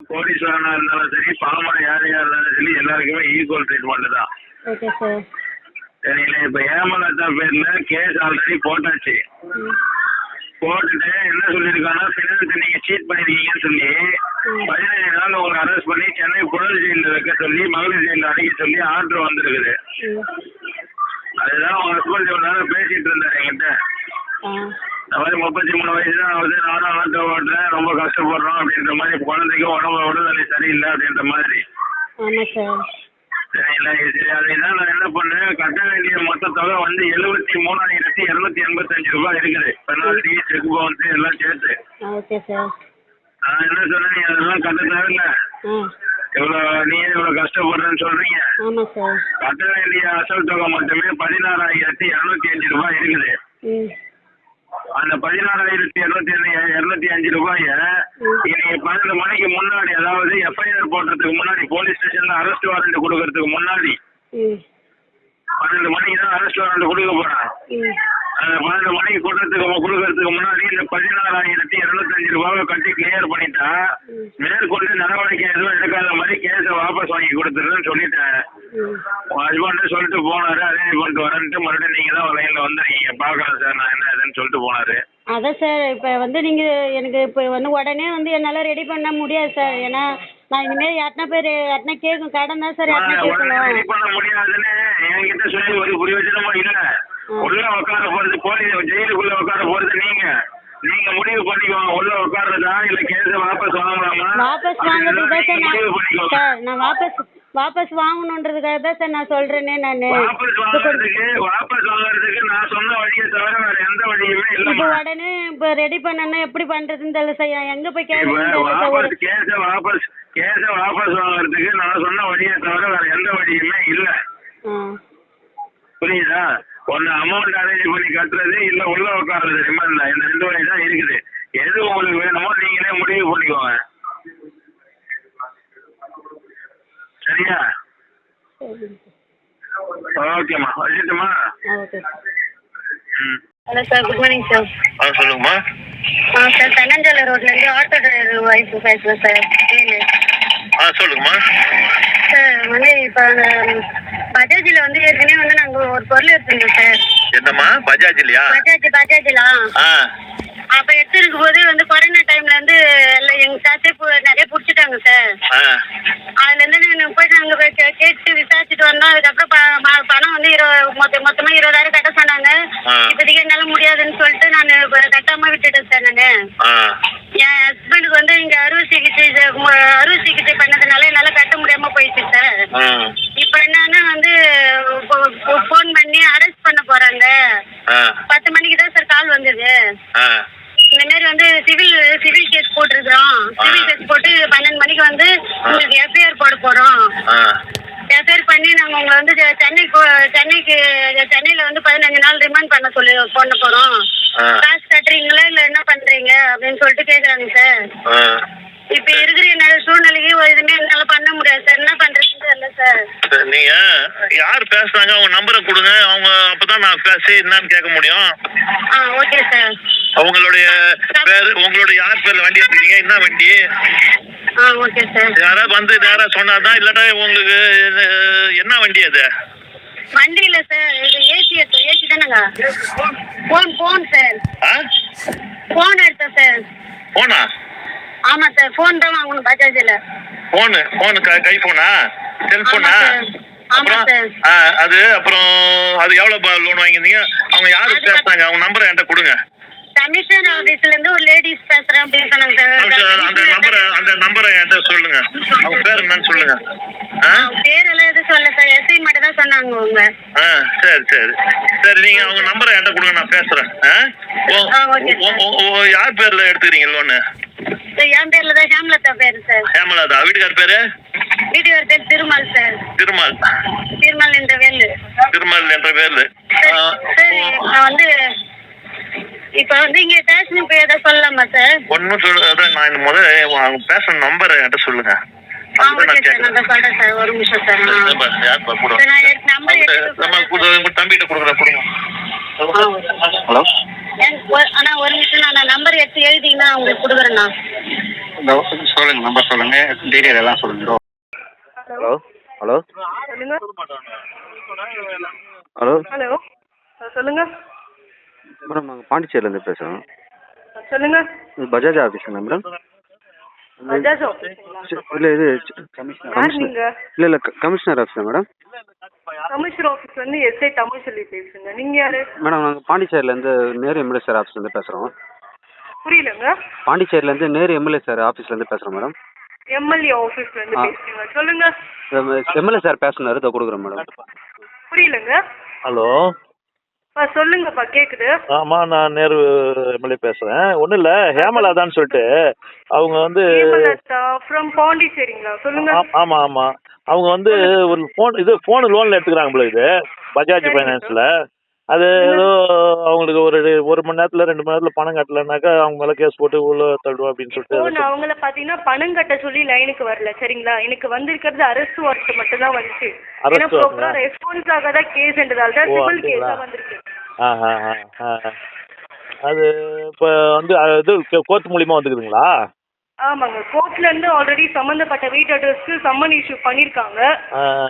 கோடீஸ்வரனா இருந்தாலும் சரி, பாமர யாரையா இருந்தாலும் சரி, எல்லாருக்குமே ஈக்குவல் ட்ரீட்மெண்ட் தான். Okay sir. சரிங்களா? இப்ப ஏமலதா பேர்ல கேஸ் ஆல்ரெடி போட்டாச்சு. போட்டுட்டு என்ன சொல்லியிருக்காங்கன்னா, ஃபினான்ஸ் நீங்க சீட் பண்ணிருக்கீங்கன்னு சொல்லி 15 நாள் உங்களை அரெஸ்ட் பண்ணி சென்னை புழல் ஜெயிலில் வைக்க சொல்லி, மகளிர் ஜெயிலில் அடைக்க சொல்லி ஆர்டர் வந்திருக்குது. அதுதான் உங்க ஹஸ்பண்ட் ஒரு நேரம் பேசிட்டு இருந்தாரு என்கிட்ட. இந்த மாதிரி 33 வயசு தான் ஆகுது, நானும் ஆட்டோ ஓட்டுறேன், ரொம்ப கஷ்டப்படுறோம் அப்படின்ற மாதிரி, குழந்தைக்கு உடல்நிலை சரியில்லை அப்படின்ற மாதிரி. சரிங்களா? சரி, அதுதான் நான் என்ன பண்ணேன், கட்ட வேண்டிய மொத்த தொகை வந்து 73,285 ரூபாய் இருக்குது. பெனால்டி, செக் பவுன்ஸ் எல்லாம் சேர்த்து. நான் என்ன சொன்னேன், நீ அதெல்லாம் கட்ட தேவையில்ல, நீ இவ்வளவு கஷ்டப்படுறேன்னு சொல்றீங்க. கட்ட வேண்டிய அசல் தொகை மட்டுமே 16,205 ரூபாய் இருக்குது. அந்த 16,205 ரூபாய இன்னைக்கு 12 மணிக்கு முன்னாடி, அதாவது எஃப்ஐஆர் போடுறதுக்கு முன்னாடி, போலீஸ் ஸ்டேஷன்ல அரெஸ்ட் வாரண்ட் கொடுக்கறதுக்கு முன்னாடி 12 மணிக்கு தான் அரெஸ்ட் வாரண்ட் கொடுக்க போறான். அந்த 12 மணிக்கு கொடுக்கறதுக்கு முன்னாடி இந்த 16,205 ரூபாவை கட்டி கிளியர் பண்ணிட்டா மேற்கொண்டு நடவடிக்கை எதுவும் எடுக்காத மாதிரி கேஸை வாபஸ் வாங்கி கொடுத்துருன்னு சொல்லிட்டேன். உங்க ஹஸ்பண்ட் சொல்லிட்டு போனாரு, அரேஞ்ச் பண்ணிட்டு வரேன்ட்டு. மறுபடியும் நீங்க தான் லைன்ல வந்துருக்கீங்க, பாக்கலாம் சார் நான் என்ன இதுன்னு சொல்லிட்டு போனாரு. அதான் சார், இப்போ வந்து நீங்கள் எனக்கு இப்போ வந்து உடனே வந்து என்னால் ரெடி பண்ண முடியாது சார். ஏன்னா நான் இனிமேல் யாருனா கேட்கும், கடன் தான் சார் யாருனா கேட்கணும். ரெடி பண்ண முடியாதுன்னு என்கிட்ட சொல்லி ஒரு பிரயோஜனமும் இல்லை. உள்ள உட்கார போறது, போலீஸ் ஜெயிலுக்குள்ள உட்கார போறது நீங்க முடிவு பண்ணிக்கோங்க. உள்ள உட்கார்றதா இல்ல கேஸ வாபஸ் வாங்கலாமா? வாபஸ் வாங்குறதுக்கு தான் சார் நான் வாபஸ் வாங்கணுன்றதுக்காக தான் சார் நான் சொல்றேனே. நானு வாபஸ் வாங்குறதுக்கு நான் சொன்ன வழியை தவிர வேற எந்த வழியுமே இல்ல. இப்போ உடனே இப்போ ரெடி பண்ணனா எப்படி பண்றதுன்னு தெரியல சார். எங்க போய் கேட்கணும்? கேஸ வாபஸ் வாங்குறதுக்கு நான் சொன்ன வழியை தவிர வேற எந்த வழியுமே இல்ல. புரியுதா? ஒன்னு அமௌண்ட் அரேஞ்ச் பண்ணி கட்டுறது, இல்ல உள்ள உட்கார்றது, ரிமாண்ட்ல. இந்த 2 வழி தான் இருக்குது. எது உங்களுக்கு வேணுமோ நீங்களே முடிவு பண்ணிக்கோங்க. சரியா? ஓகேம்மா, வச்சுட்டுமா? Hello sir, good morning sir. சொல்லுங்கம்மா. சார், தன்னஞ்சோலை ரோட்ல இருந்து ஆட்டோ டிரைவர் வைஃப் பேசுறேன் சார். சொல்லுங்கம்மா. சார் வந்து இப்போ பஜாஜ்ல வந்து ஏற்கனவே வந்து நாங்க ஒரு பொருள் எடுத்துருந்தோம் சார். என்னம்மா? பஜாஜ்லயா? பஜாஜ்ல அப்ப எடுத்துருக்கும் போது வந்து கொரோனா டைம்ல வந்து எங்க சார்ஜே நிறைய புடிச்சிட்டாங்க சார். அதுல இருந்து நாங்க கேட்டு விசாரிச்சுட்டு வந்தோம். அதுக்கப்புறம் பணம் வந்து மொத்தமா 20,000 கட்ட சொன்னாங்க. இப்போதைக்கு என்னால முடியாதுன்னு சொல்லிட்டு நான் கட்டாம விட்டுட்டேன் சார். நானு என் ஹஸ்பண்டுக்கு வந்து இங்க அறுவை சிகிச்சை பண்ணதுனால என்னால கட்ட முடியாம போயிடுச்சு சார். இப்ப என்னன்னா வந்து போன் பண்ணி அரெஸ்ட் பண்ண போறாங்க. 10 மணிக்கு தான் சார் கால் வந்தது. இந்த மாதிரி வந்து சிவில் கேஸ் போட்டிருக்கிறோம். சிவில் கேஸ் போட்டு 12 மணிக்கு வந்து உங்களுக்கு எஃப்ஐஆர் போட போறோம். எஃப்ஐஆர் பண்ணி நாங்க உங்களை வந்து சென்னையில வந்து 15 நாள் ரிமாண்ட் பண்ண போறோம். காசு கட்டுறீங்களா இல்ல என்ன பண்றீங்க அப்படின்னு சொல்லிட்டு கேக்குறாங்க சார். இப்ப இருக்கிற என்னோட சூழ்நிலைக்கு எதுவுமே என்னால பண்ண முடியாது சார். என்ன பண்றதுன்னு தெரியல சார். நீங்க யார் பேசுறாங்க அவங்க நம்பரை கொடுங்க. அவங்க அப்பதான் நான் பேசி என்னன்னு கேட்க முடியும். Okay sir. உங்களுடைய பேர், யார் பேர்ல வண்டி எடுத்துக்கீங்க, என்ன வண்டி? Okay sir. யாராவது வந்து நேரா சொன்னாதான், இல்லாட்டா உங்களுக்கு என்ன வண்டி அது? வண்டி இல்ல சார், இது ஏசி தானங்க. Phone sir. போன் எடுத்தேன் சார். போனா? ஆமா சார், போன் தான் வாங்கணும் பஜாஜ்ல. போன் கை போனா? செல்போனா? ஆமா சார். அப்புறம் அது எவ்வளவு லோன் வாங்கிருந்தீங்க? அவங்க யாரு பேசுறாங்க? அவங்க நம்பரை என்கிட்ட கொடுங்க. கமிஷன் ஆபீஸ்ல இருந்து ஒரு லேடிஸ் பேசுறேன் அப்படின்னு சொன்னாங்க சார். அந்த நம்பரை என்கிட்ட சொல்லுங்க. அவங்க பேர் என்னன்னு சொல்லுங்க. பேரெல்லாம் எதுவும் சொல்ல சார், எஸ்ஐ மட்டும் தான் சொன்னாங்க அவங்க. சரி நீங்க அவங்க நம்பரை என்கிட்ட கொடுங்க, நான் பேசுறேன். யார் பேர்ல எடுத்துக்கிறீங்க லோனு? என் பேர்ல தான், ஹேமலதா பேரு சார். ஹேமலதா. வீட்டுக்கார் பேரு? வீட்டுக்கார் பேர் திருமால் சார். திருமால் என்ற பேர்ல. சரி, நான் வந்து இப்ப வந்து இங்க ஸ்டேஷனுக்கு போய் ஏதாவது சொல்லலாமா சார்? ஒன்னும் சொல்ல, நான் முதல்ல பேசுற நம்பரை என்கிட்ட சொல்லுங்க. ஓகே சார், நான் சொல்றேன் சார். ஒரு நிமிஷம் சார். தம்பிகிட்ட கொடுங்க. ஹலோ. ஆனா ஒரு நிமிஷம், நான் நம்பர் எடுத்து எழுதிங்கன்னா உங்களுக்கு கொடுக்குறேண்ணா. சொல்லுங்க, நம்பர் சொல்லுங்க, டீடைல் எல்லாம் சொல்லுங்க. ஹலோ ஹலோ சொல்லுங்க. ஹலோ ஹலோ சொல்லுங்க. மேடம் நாங்கள் பாண்டிச்சேரியிலேருந்து பேசுகிறோம். சொல்லுங்க. இது பஜாஜ் ஆஃபீஸுங்களா மேடம்? பஜாஜ் ஆஃபீஸுங்களா? இல்லை இது யார் நீங்க? இல்லை கமிஷனர் ஆஃபீஸா மேடம்? கமிஷனர் ஆஃபீஸ் வந்து எஸ்ஐ தமிழ் சொல்லி பேசுங்க. நீங்க யாரு? மேடம் நாங்கள் பாண்டிச்சேரியிலேருந்து நேரு எம்எல்ஏ சார் ஆஃபீஸ்லேருந்து பேசுகிறோம். புரியலங்க. பாண்டிச்சேரியிலேருந்து நேரு எம்எல்ஏ சார் ஆஃபீஸ்லேருந்து பேசுகிறோம் மேடம். எம்எல்ஏ ஆஃபீஸ்ல இருந்து பேசுறீங்க. சொல்லுங்க. எம்எல்ஏ சார் பேசினாரு, இதை கொடுக்குறேன் மேடம். புரியலங்க. ஹலோ சொல்லுங்கப்பா, கேக்குது. ஆமாம், நான் நேரு எம்எல்ஏ பேசுகிறேன். ஒன்றும் இல்லை, ஹேமலாதான்னு சொல்லிட்டு அவங்க வந்து ஃப்ரம் பாண்டிச்சேரிங்களா? சொல்லுங்க. ஆமாம் ஆமாம், அவங்க வந்து ஒரு ஃபோனு லோனில் எடுத்துக்கிறாங்க போல, இது பஜாஜ் ஃபைனான்ஸில். அது ஏதோ அவங்களுக்கு ஒரு மணி நேரத்தில் 2 மணி நேரத்தில் பணம் கட்டலைனாக்கா அவங்க மேலே கேஸ் போட்டு உள்ள தள்ளுவோம் அப்படின்னு சொல்லிட்டு. அவங்கள பாத்தீங்கன்னா பணம் கட்ட சொல்லி லைனுக்கு வரல, சரிங்களா? எனக்கு வந்திருக்கிறது அரெஸ்ட் வாரண்ட் மட்டும் தான் வந்துச்சு. ஏன்னா ப்ராப்பரா ரெஸ்பான்ஸ் ஆகாத கேஸ்ன்றதால தான் சிவில் கேஸா வந்திருக்கு. அது இப்போ வந்து இது கோர்ட் மூலியமா வந்துக்குதுங்களா? ஆமாங்க, கோர்ட்ல இருந்து ஆல்ரெடி சம்பந்தப்பட்ட வீட்டு அட்ரஸ்க்கு சம்மன் இஷ்யூ பண்ணிருக்காங்க.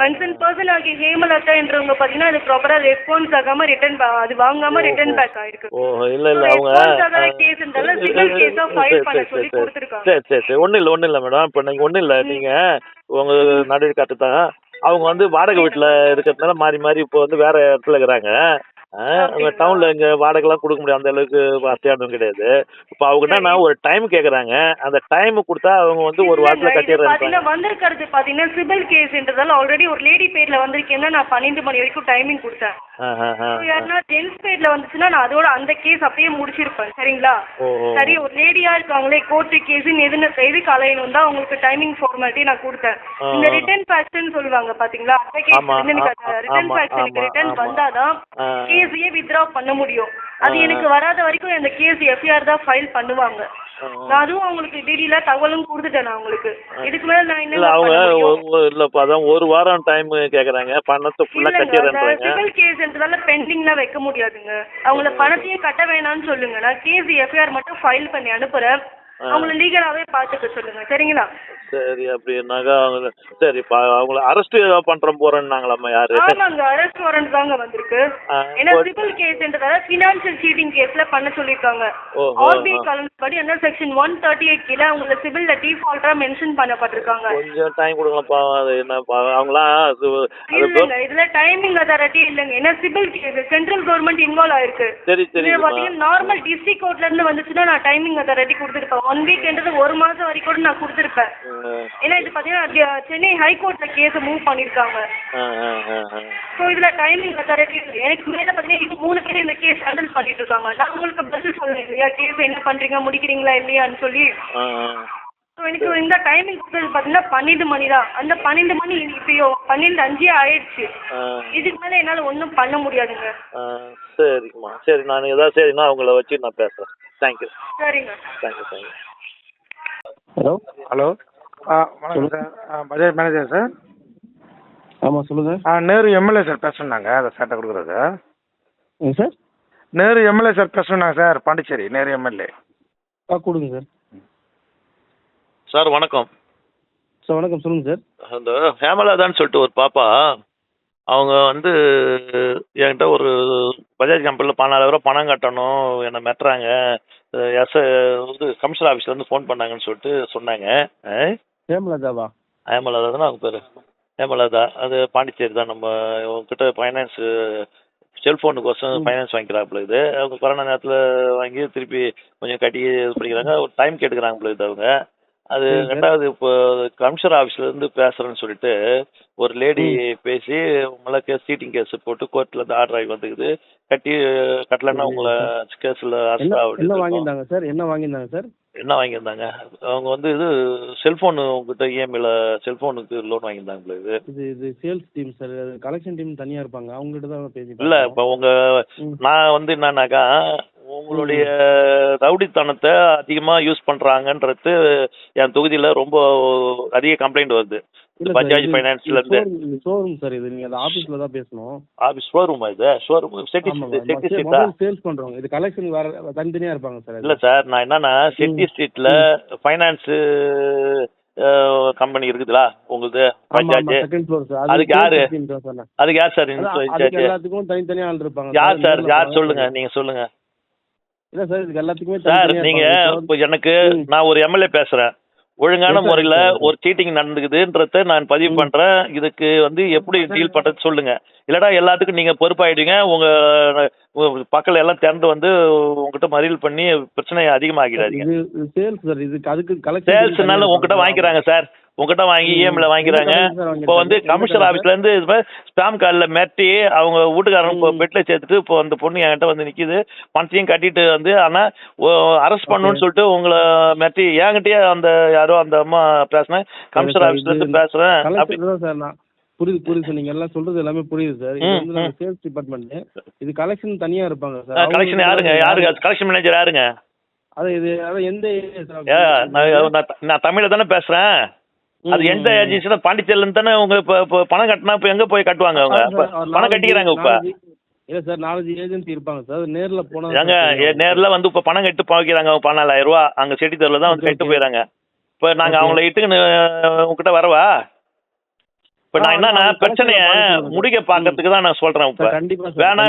கன்சர்ன் பர்சன் ஆகிய ஹேமலதா என்றவங்க பாத்தீங்கன்னா அது ப்ராப்பரா ரெஸ்பான்ஸ் ஆகாம ரிட்டர்ன் அது வாங்காம ரிட்டர்ன் பேக் ஆயிருக்கு. ஓ இல்ல அவங்க கேஸ்ன்றதால சிவில் கேஸா ஃபைல் பண்ண சொல்லி கொடுத்திருக்காங்க. சரி ஒன்றும் இல்லை மேடம். இப்போ நீங்கள் ஒன்றும் இல்லை, நீங்கள் உங்க நடவடிக்கை கரெக்டு தான். அவங்க வந்து வாடகை வீட்டில் இருக்கிறதுனால மாறி இப்போ வந்து வேற இடத்துல இருக்கிறாங்க. அவங்க டவுனில் இங்கே வாடகைலாம் கொடுக்க முடியாது, அந்த அளவுக்கு வசதியானதும் கிடையாது. இப்போ அவங்க நான் ஒரு டைம் கேட்குறாங்க, அந்த டைம் கொடுத்தா அவங்க வந்து ஒரு வாரத்தில் கட்டிடுறாங்க. வந்திருக்கிறது பார்த்தீங்கன்னா சிவில் கேஸ்ன்றதால ஆல்ரெடி ஒரு லேடி பேர்ல வந்திருக்கேன்னா நான் 12 மணி வரைக்கும் டைமிங் கொடுத்தேன். யாருன்னா ஜென்ஸ் பேர்ல வந்துச்சுன்னா நான் அதோட அந்த கேஸ் அப்பயே முடிச்சிருப்பேன், சரிங்களா? சரி, ஒரு லேடியா இருக்காங்களே கோர்ட்டு கேஸ் எது கலையணும் தான் உங்களுக்கு டைமிங் ஃபார்மாலிட்டி நான் கொடுத்தேன். இந்த ரிட்டர்ன் ஃபேக்ட்னு சொல்லுவாங்க பாத்தீங்களா, அந்த கேஸ் ரிட்டர்ன் ஃபேக்ட் ரிட்டர்ன் வந்தாதான் கேஸையே வித்ட்ரா பண்ண முடியும். அது எனக்கு வராத வரைக்கும் அந்த கேஸ் எஃப்ஐஆர் தான் ஃபைல் பண்ணுவாங்க. நான் அதுவும் அவங்களுக்கு டீடெயிலா தகவலும் கொடுத்துட்டேன் நான் உங்களுக்கு. இதுக்கு மேல நான் என்ன அவங்க இல்லப்பா, அதான் ஒரு வாரம் டைம் கேக்குறாங்க, பணத்தை ஃபுல்லா கட்டிடுறாங்க. சிவில் கேஸ்ன்றதால பெண்டிங்லாம் வைக்க முடியாதுங்க. அவங்கள பணத்தையே கட்ட வேணாம்னு சொல்லுங்க. நான் கேஸ் எஃப்ஐஆர் மட்டும் ஃபைல் பண்ணி அனுப்புறேன். அவங்கள லீகலாவே பாத்துக்க சொல்லுங்க, சரிங்களா? சரி, அப்படின்னாக்கா அவங்க சரிப்பா, அவங்கள அரெஸ்ட் ஏதாவது பண்றோம் போறேன்னாங்களாம்மா? யாரு? ஆமாங்க, அரெஸ்ட் வாரண்ட் தாங்க வந்திருக்கு. ஏன்னா சிவில் கேஸ்ன்றதால ஃபினான்ஷியல் சீட்டிங் கேஸ்ல பண்ண சொல்லிருக்காங்க. ஆர்பிஐ கலந்து படி என்ன செக்ஷன் 138 கீழ அவங்கள சிவில்ல டிஃபால்ட்டா மென்ஷன் பண்ணப்பட்டிருக்காங்க. கொஞ்சம் டைம் கொடுங்களப்பா. அது என்னப்பா அவங்களாம் இல்லங்க, இதுல டைமிங் அதாரிட்டி இல்லங்க. ஏன்னா civil case central government involve ஆயிருக்கு. சரி பாத்தீங்கன்னா நார்மல் டிஸ்ட்ரிக்ட் கோர்ட்ல இருந்து வந்துச்சுன்னா நான் டைமிங் அதாரிட்டி கொடுத்துருப்பேன். 1 வீக்ன்றது 1 மாசம் வரைக்கும் கூட நான் கொடுத்துருப்பேன். ஏன்னா இது பாத்தீங்கன்னா சென்னை ஹைகோர்ட்ல கேஸ் மூவ் பண்ணிருக்காங்க. ஸோ இதுல டைமிங் அத்தாரிட்டி எனக்கு மேல பாத்தீங்கன்னா இது 3 பேர் இந்த கேஸ் ஹேண்டில் பண்ணிட்டு இருக்காங்க. நான் உங்களுக்கு பதில் சொல்றேன் இல்லையா, கேஸ் என்ன பண்றீங்க, முடிக்கிறீங்களா இல்லையான்னு சொல்லி. ஸோ எனக்கு இந்த டைமிங் கொடுத்தது பாத்தீங்கன்னா 12 மணி தான். அந்த 12 மணி இப்போ 12:05 ஆயிடுச்சு. இதுக்கு மேல என்னால ஒன்றும் பண்ண முடியாதுங்க. சரிங்கம்மா, சரி, நான் ஏதாவது சரிண்ணா அவங்கள வச்சு நான் பேசுறேன். தேங்க்யூ. சரிங்க, தேங்க்யூ. ஹலோ வணக்கம் சார், பஜாஜ் மேனேஜர் சார். ஆமாம் சொல்லுங்கள். நேரு எம்எல்ஏ சார் பேசணுன்னாங்க, அதை சார்ட்ட கொடுக்குறது. சார் நேரு எம்எல்ஏ சார் பேசணுன்னாங்க சார், பாண்டிச்சேரி நேரு எம்எல்ஏ. கொடுங்க சார். சார் வணக்கம். சார் வணக்கம், சொல்லுங்கள் சார். அந்த ஹேமலாதான்னு சொல்லிட்டு ஒரு பாப்பா, அவங்க வந்து என்கிட்ட ஒரு பஜாஜ் கம்பெனியில் 14,000 ரூபா பணம் கட்டணும், என்னை மெட்டுறாங்க, இது கமிஷனர் ஆஃபீஸ்லேருந்து ஃபோன் பண்ணாங்கன்னு சொல்லிட்டு சொன்னாங்க. ஹேமலதாவா? ஹேமலதா தானே அவங்க பேர்? ஹேமலதா, அது பாண்டிச்சேரி தான். நம்ம உங்ககிட்ட ஃபைனான்ஸு செல்ஃபோனுக்கோசம் ஃபைனான்ஸ் வாங்கிக்கிறாப்புல இது. அவங்க கொரோனா நேரத்தில் வாங்கி திருப்பி கொஞ்சம் கட்டி இது பண்ணிக்கிறாங்க. ஒரு டைம் கேட்டுக்கிறாங்க போல இது அவங்க. அது ரெண்டாவது இப்போ கமிஷனர் ஆஃபீஸ்லேருந்து பேசுகிறேன்னு சொல்லிட்டு ஒரு லேடி பேசி உங்களை சீட்டிங் கேஸ் போட்டு கோர்ட்லேருந்து ஆர்டர் ஆகி வந்துக்குது. கட்டலைன்னா உங்களை கேஸில் என்ன வாங்கியிருந்தாங்க சார்? என்ன வாங்கியிருந்தாங்க? அவங்க வந்து இது செல்ஃபோனு உங்ககிட்ட இஎம்ஐல செல்ஃபோனுக்கு லோன் வாங்கியிருந்தாங்க போல இது. இது sales team sir, collection team தனியாக இருப்பாங்க, அவங்ககிட்ட தான் பேசி. இல்லை, இப்போ நான் வந்து என்னன்னாக்கா உங்களுடைய ரவுடித்தனத்தை அதிகமாக யூஸ் பண்ணுறாங்கன்றது என் தொகுதியில் ரொம்ப அதிக கம்ப்ளைண்ட் வருது. இல்ல பஜாஜ் சார், ஃபைனான்ஸ்ல இருந்து. ஷோரூம் சார், இது நீங்க அந்த ஆபீஸ்ல தான் பேசணும். ஆஃபீஸ் ஷோரூமா இது? ஷோரூம் செட்டி ஸ்ட்ரீட்டா? மொபைல் சேல்ஸ் பண்றவங்க, இது கலெக்ஷன் வேற தனித்தனியா இருப்பாங்க சார். இல்லை சார், நான் என்னன்னா செட்டி ஸ்ட்ரீட்ல ஃபைனான்ஸ் கம்பெனி இருக்குதுல உங்களுது பஜாஜ், செகண்ட் ஃப்ளோர் சார். அதுக்கு யாரு சார் அதுக்கு எல்லாத்துக்கும் தனித்தனியா ஆள் இருப்பாங்க. யார் சார்? யார் சொல்லுங்க, நீங்க சொல்லுங்க இல்ல சார், இதுக்கு எல்லாத்துக்குமே சார். தனித்தனியா நீங்க இருப்பாங்க. இப்போ எனக்கு நான் ஒரு எம்எல்ஏ பேசுறேன், ஒழுங்கான முறையில் ஒரு சீட்டிங் நடந்துக்குதுன்றத நான் பதிவு பண்ணுறேன். இதுக்கு எப்படி டீல் பண்ணுறது சொல்லுங்க. இல்லைடா எல்லாத்துக்கும் நீங்கள் பொறுப்பாயிடுவீங்க, உங்கள் பக்கத்தில் எல்லாம் திறந்து உங்ககிட்ட மறியல் பண்ணி பிரச்சனையை அதிகமாகிடாதீங்க. இது சேல்ஸ் சார், இதுக்கு அதுக்கு சேல்ஸ்னால உங்ககிட்ட வாங்கிக்கிறாங்க சார், உங்ககிட்ட வாங்கி இஎம்ஐல வாங்கிக்கிறாங்க. இப்போ கமிஷனர் ஆஃபீஸ்லேருந்து ஸ்பாம் காலில் மிரட்டி அவங்க வீட்டுக்காரங்க பெட்டில் சேர்த்துட்டு இப்போ அந்த பொண்ணு என்கிட்ட நிற்கிது, பணத்தையும் கட்டிட்டு ஆனால் அரெஸ்ட் பண்ணணும்னு சொல்லிட்டு உங்களை மிரட்டி என்கிட்டயே யாரோ அந்த அம்மா பேசுனேன், கமிஷனர் ஆஃபீஸ்லேருந்து பேசுகிறேன். சார் நான் புரியுது நீங்க எல்லாம் சொல்றது எல்லாமே புரியுது சார். இது நம்ம சேல்ஸ் டிபார்ட்மெண்ட், இது கலெக்ஷன் தனியா இருப்பாங்க சார். கலெக்ஷன் யாருங்க கலெக்ஷன் மேனேஜர் யாருங்க? எந்த நான் தமிழ தானே பேசுறேன். அது எந்த ஏஜென்சி தான்? பாண்டிச்சேரியில இருந்து தானே உங்க இப்போ பணம் கட்டினா இப்போ எங்க போய் கட்டுவாங்க அவங்க? பணம் கட்டிக்கிறாங்க இப்ப. இல்ல சார், 4 ஏஜென்சி இருப்பாங்க சார். நேர்ல போனா நேர்ல இப்ப பணம் கட்டு பாவிக்கிறாங்க 14,000 ரூபா. அங்க செட்டி தெருல தான் கட்டு போயிடறாங்க. இப்ப நாங்க அவங்கள இட்டுன்னு உங்ககிட்ட வரவா? இப்ப நான் என்னன்னா பிரச்சனைய முடிக்க பாக்கிறதுக்கு தான் நான் சொல்றேன். இப்ப வேணா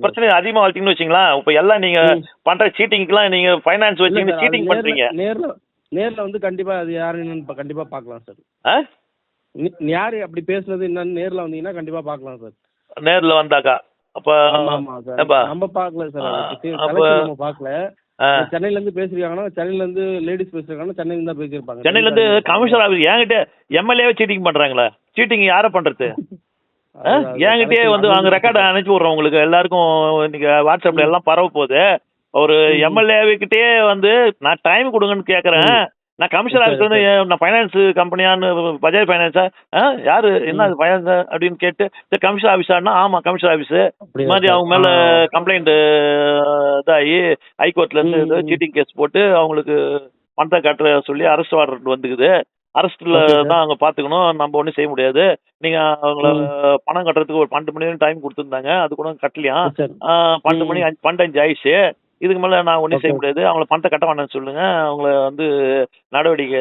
பிரச்சனை அதிகமா வளர்த்தீங்கன்னு வச்சுங்களா, இப்ப எல்லாம் நீங்க பண்ற சீட்டிங்லாம் நீங்க ஃபைனான்ஸ் வச்சுக்கிட்டு சீட்டிங் பண்றீங்க. நேர்ல கண்டிப்பா அது யாருன்னு கண்டிப்பா பாக்கலாம் சார். யாரு அப்படி பேசுறது என்னன்னு நேர்ல வந்தீங்கன்னா கண்டிப்பா பாக்கலாம் சார். நேர்ல வந்தாக்கா அப்ப நம்ம பாக்கல சார், நம்ம பாக்கல. சென்னையில இருந்து பேசிருக்காங்கன்னா, சென்னையில இருந்து லேடிஸ் பேசிருக்காங்கன்னா சென்னையில இருந்து தான் பேசிருப்பாங்க. சென்னையில இருந்து கமிஷனர் ஆஃபீஸ் என்கிட்ட எம்எல்ஏவே சீட்டிங் பண்றாங்களா? சீட்டிங் யார பண்றது? என்கிட்டயே அங்க ரெக்கார்டு அனுப்பிச்சு விடுறோம் உங்களுக்கு எல்லாருக்கும். இன்னைக்கு வாட்ஸ்அப்ல எல்லாம் பரவ போகுது. ஒரு எம்எல்ஏவிக்கிட்டே நான் டைம் கொடுங்கன்னு கேட்குறேன். நான் கமிஷனர் ஆஃபீஸ் நான் ஃபைனான்ஸ் கம்பெனியான்னு பஜாஜ் ஃபைனான்ஸா யாரு என்ன ஃபைனான்ஸ் அப்படின்னு கேட்டு சரி கமிஷனர் ஆஃபீஸானா ஆமாம் கமிஷனர் ஆஃபீஸு இது மாதிரி அவங்க மேலே கம்ப்ளைண்ட் இதாகி ஹைகோர்ட்லேருந்து சீட்டிங் கேஸ் போட்டு அவங்களுக்கு பணத்தை கட்டுற சொல்லி அரெஸ்ட் வாரண்ட் வந்துக்குது. அரெஸ்ட்டில் தான் அவங்க பார்த்துக்கணும், நம்ம ஒன்றும் செய்ய முடியாது. நீங்கள் அவங்கள பணம் கட்டுறதுக்கு ஒரு 12 மணி நேரம் டைம் கொடுத்துருந்தாங்க, அது கூட கட்டலையாம். 12 மணி 12 ஆயிடுச்சு. இதுக்கு மேலே நான் ஒன்றும் செய்ய முடியாது. அவங்கள பணத்தை கட்ட வேண்டாம்னு சொல்லுங்க, அவங்கள நடவடிக்கை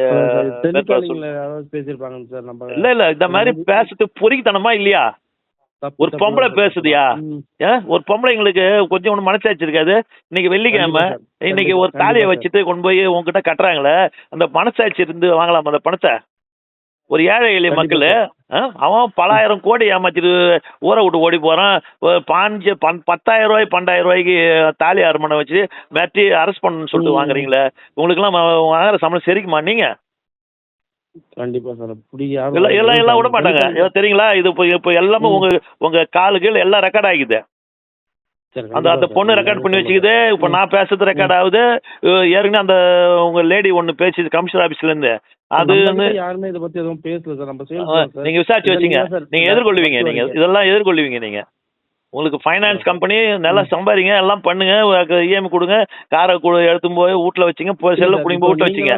இல்லை இல்லை இந்த மாதிரி பேசுறது பொறித்தனமா இல்லையா? ஒரு பொம்பளை பேசுதியா? ஒரு பொம்பளை எங்களுக்கு கொஞ்சம் ஒன்று மனசாட்சி இருக்காது. இன்னைக்கு வெள்ளிக்கிழமை, இன்னைக்கு ஒரு தாலியை வச்சுட்டு கொண்டு போய் உங்ககிட்ட கட்டுறாங்களே, அந்த மனசாட்சி இருந்து வாங்கலாமா அந்த பணத்தை? ஒரு ஏழை எளிய மக்கள் அவன் பல ஆயிரம் கோடி ஏமாத்திட்டு ஊரை விட்டு ஓடி போகிறான். 10,000 ரூபாய் 12,000 ரூபாய்க்கு தாலி அரமணை வச்சு மிரட்டி அரெஸ்ட் பண்ணணும்னு சொல்லிட்டு வாங்குறீங்களே, உங்களுக்குலாம் வாங்குற சம்பளம் சரிக்குமா? நீங்கள் கண்டிப்பா சார் எல்லாம் விட மாட்டாங்க தெரியுங்களா? இது இப்போ எல்லாமே உங்க காலுகள் எல்லாம் ரெக்கார்ட் ஆகிக்குது. அந்த பொண்ணு ரெக்கார்ட் பண்ணி வச்சுக்குது. இப்போ நான் பேசுறது ரெக்கார்ட் ஆகுது. ஏற்கனவே அந்த உங்க லேடி ஒன்று பேசுது கமிஷனர் ஆஃபீஸ்ல இருந்து. அது யாருமே இதை பத்தி எதுவும் பேசல சார். நம்ம நீங்க விசாரிச்சு வச்சுங்க, நீங்க எதிர்கொள்வீங்க. நீங்க இதெல்லாம் எதிர்கொள்வீங்க. நீங்க உங்களுக்கு ஃபைனான்ஸ் கம்பெனி நல்லா சம்பாதிங்க, எல்லாம் பண்ணுங்க, இஎம்ஐ கொடுங்க, காரை எடுத்தும் போய் வீட்டில் வச்சுங்க, செல்ல பிடிங்க போய் வீட்டில் வச்சுங்க.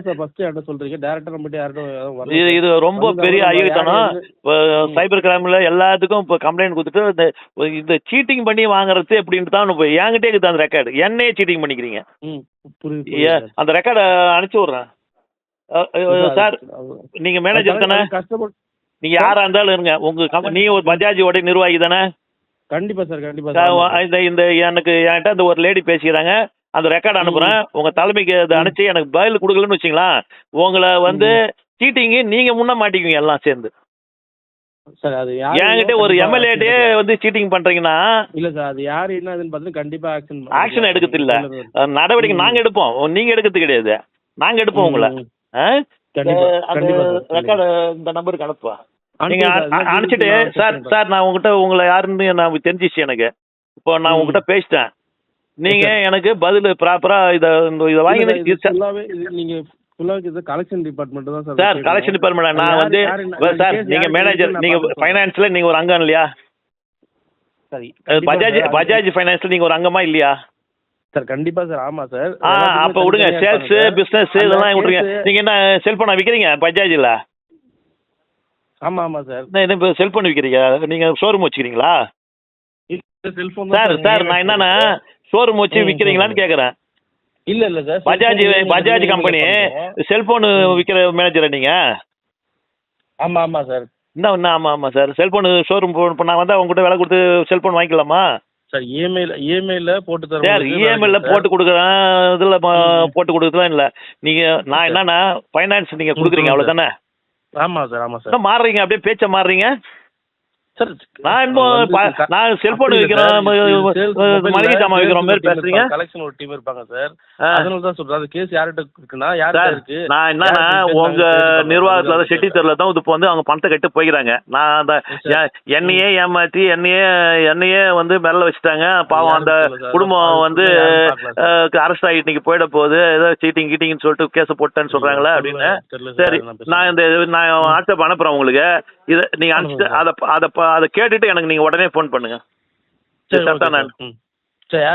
இது ரொம்ப பெரிய அயோக்கியத்தனம். சைபர் கிரைமில் எல்லாத்துக்கும் இப்போ கம்ப்ளைண்ட் கொடுத்துட்டு இந்த சீட்டிங் பண்ணி வாங்குறது எப்படின்ட்டு தான் இப்போ என்கிட்டே இருக்குது அந்த ரெக்கார்டு. என்னையே சீட்டிங் பண்ணிக்கிறீங்க. அந்த ரெக்கார்டை அனுப்பிச்சி விட்றேன் சார். நீங்கள் மேனேஜர் தானே? நீங்கள் யாராக இருந்தாலும் இருங்க. நீ ஒரு பஜாஜோட நிர்வாகி தானே? கண்டிப்பா சார், கண்டிப்பா. இந்த எனக்கு என்கிட்ட இந்த ஒரு லேடி பேசிக்கிறாங்க, அந்த ரெக்கார்டு அனுப்புறேன் உங்க தலைமைக்கு. அதை அனுப்பிச்சு எனக்கு பதில் கொடுக்கலன்னு வச்சுங்களா, உங்களை சீட்டிங்கு நீங்க முன்ன மாட்டிக்குவீங்க எல்லாம் சேர்ந்து. என்கிட்ட ஒரு எம்எல்ஏட்டே சீட்டிங் பண்றீங்கன்னா இல்ல சார், அது யாரு என்னதுன்னு பார்த்து கண்டிப்பா ஆக்ஷன் எடுக்கிறது இல்ல, நடவடிக்கை நாங்க எடுப்போம், நீங்க எடுக்கிறது கிடையாது. நாங்க எடுப்போம் உங்களை. ரெக்கார்டு இந்த நம்பருக்கு அனுப்புவா. நீங்க அனுப்பிச்சிட்டு சார் நான் உங்களை யாருன்னு நான் தெரிஞ்சிச்சு எனக்கு. இப்போ நான் உங்ககிட்ட பேசிட்டேன், நீங்க எனக்கு பதில் ப்ராப்பரா இதை வாங்கி நீங்க கலெக்ஷன் டிபார்ட்மெண்ட் தான் சார். கலெக்ஷன் டிபார்ட்மெண்ட் நான் சார் நீங்க மேனேஜர், நீங்க ஃபைனான்ஸ்ல நீங்க ஒரு அங்கம் இல்லையா? சரி, பஜாஜ் ஃபைனான்ஸ்ல நீங்க ஒரு அங்கமா இல்லையா? சார் கண்டிப்பா சார், ஆமா சார். அப்போ விடுங்க, சேல்ஸ் பிஸ்னஸ் இதெல்லாம் விட்டுருங்க. நீங்கள் என்ன செல்ஃபோனை விற்கிறீங்க பஜாஜில்? ஆமா ஆமா சார். என்ன இப்போ செல்ஃபோன் விற்கிறீங்க? நீங்கள் ஷோரூம் வச்சுக்கிறீங்களா? செல்போன் சார் நான் என்னன்னா ஷோரூம் வச்சு விற்கிறீங்களான்னு கேட்குறேன். இல்ல சார், பஜாஜ் கம்பெனி செல்போனு விற்கிற மேனேஜரா நீங்கள்? ஆமா ஆமா சார். என்ன ஆமாம் சார், செல்ஃபோனு ஷோரூம் இப்போ நான் வந்தால் உங்கள்கிட்ட விலை கொடுத்து செல்ஃபோன் வாங்கிக்கலாமா? சார் இஎம்ஐல போட்டு தரோம் சார். இஎம்ஐல போட்டு கொடுக்குறேன், இதில் போட்டு கொடுக்குறதுலாம் இல்லை. நான் என்னன்னா ஃபைனான்ஸ் நீங்கள் கொடுக்குறீங்க அவ்வளோதானே? ஆமா சார் ஆமா சார். மாறுறீங்க, அப்படியே பேச்சை மாறுறீங்க சார். நான் செல்போன் விற்கிறோம், மளிகை சாமான் விற்கிறோம் மாதிரி பேசுறீங்க. கலெக்ஷன் ஒரு டீம் இருப்பாங்க சார், அதனால தான் சொல்றேன். அந்த கேஸ் யார்கிட்ட இருக்குன்னா யார்கிட்ட இருக்கு? நான் என்னன்னா உங்க நிர்வாகத்துல செட்டி தெருல தான் இப்போ வந்து அவங்க பணத்தை கட்டு போய்க்கிறாங்க. நான் அந்த என்னையே ஏமாற்றி என்னையே வந்து மேல வச்சுட்டாங்க. பாவம் அந்த குடும்பம் வந்து அரெஸ்ட் ஆகிட்டு இன்னைக்கு போயிட போகுது, ஏதோ சீட்டிங் கீட்டிங்னு சொல்லிட்டு கேஸை போட்டேன்னு சொல்றாங்களே அப்படின்னு. சரி, நான் வாட்ஸ்அப் அனுப்புறேன் உங்களுக்கு. இதை நீங்க அனுப்பிச்சிட்டு அதை கேட்டுட்டு எனக்கு நீங்க உடனே ஃபோன் பண்ணுங்க. சரி, சரி.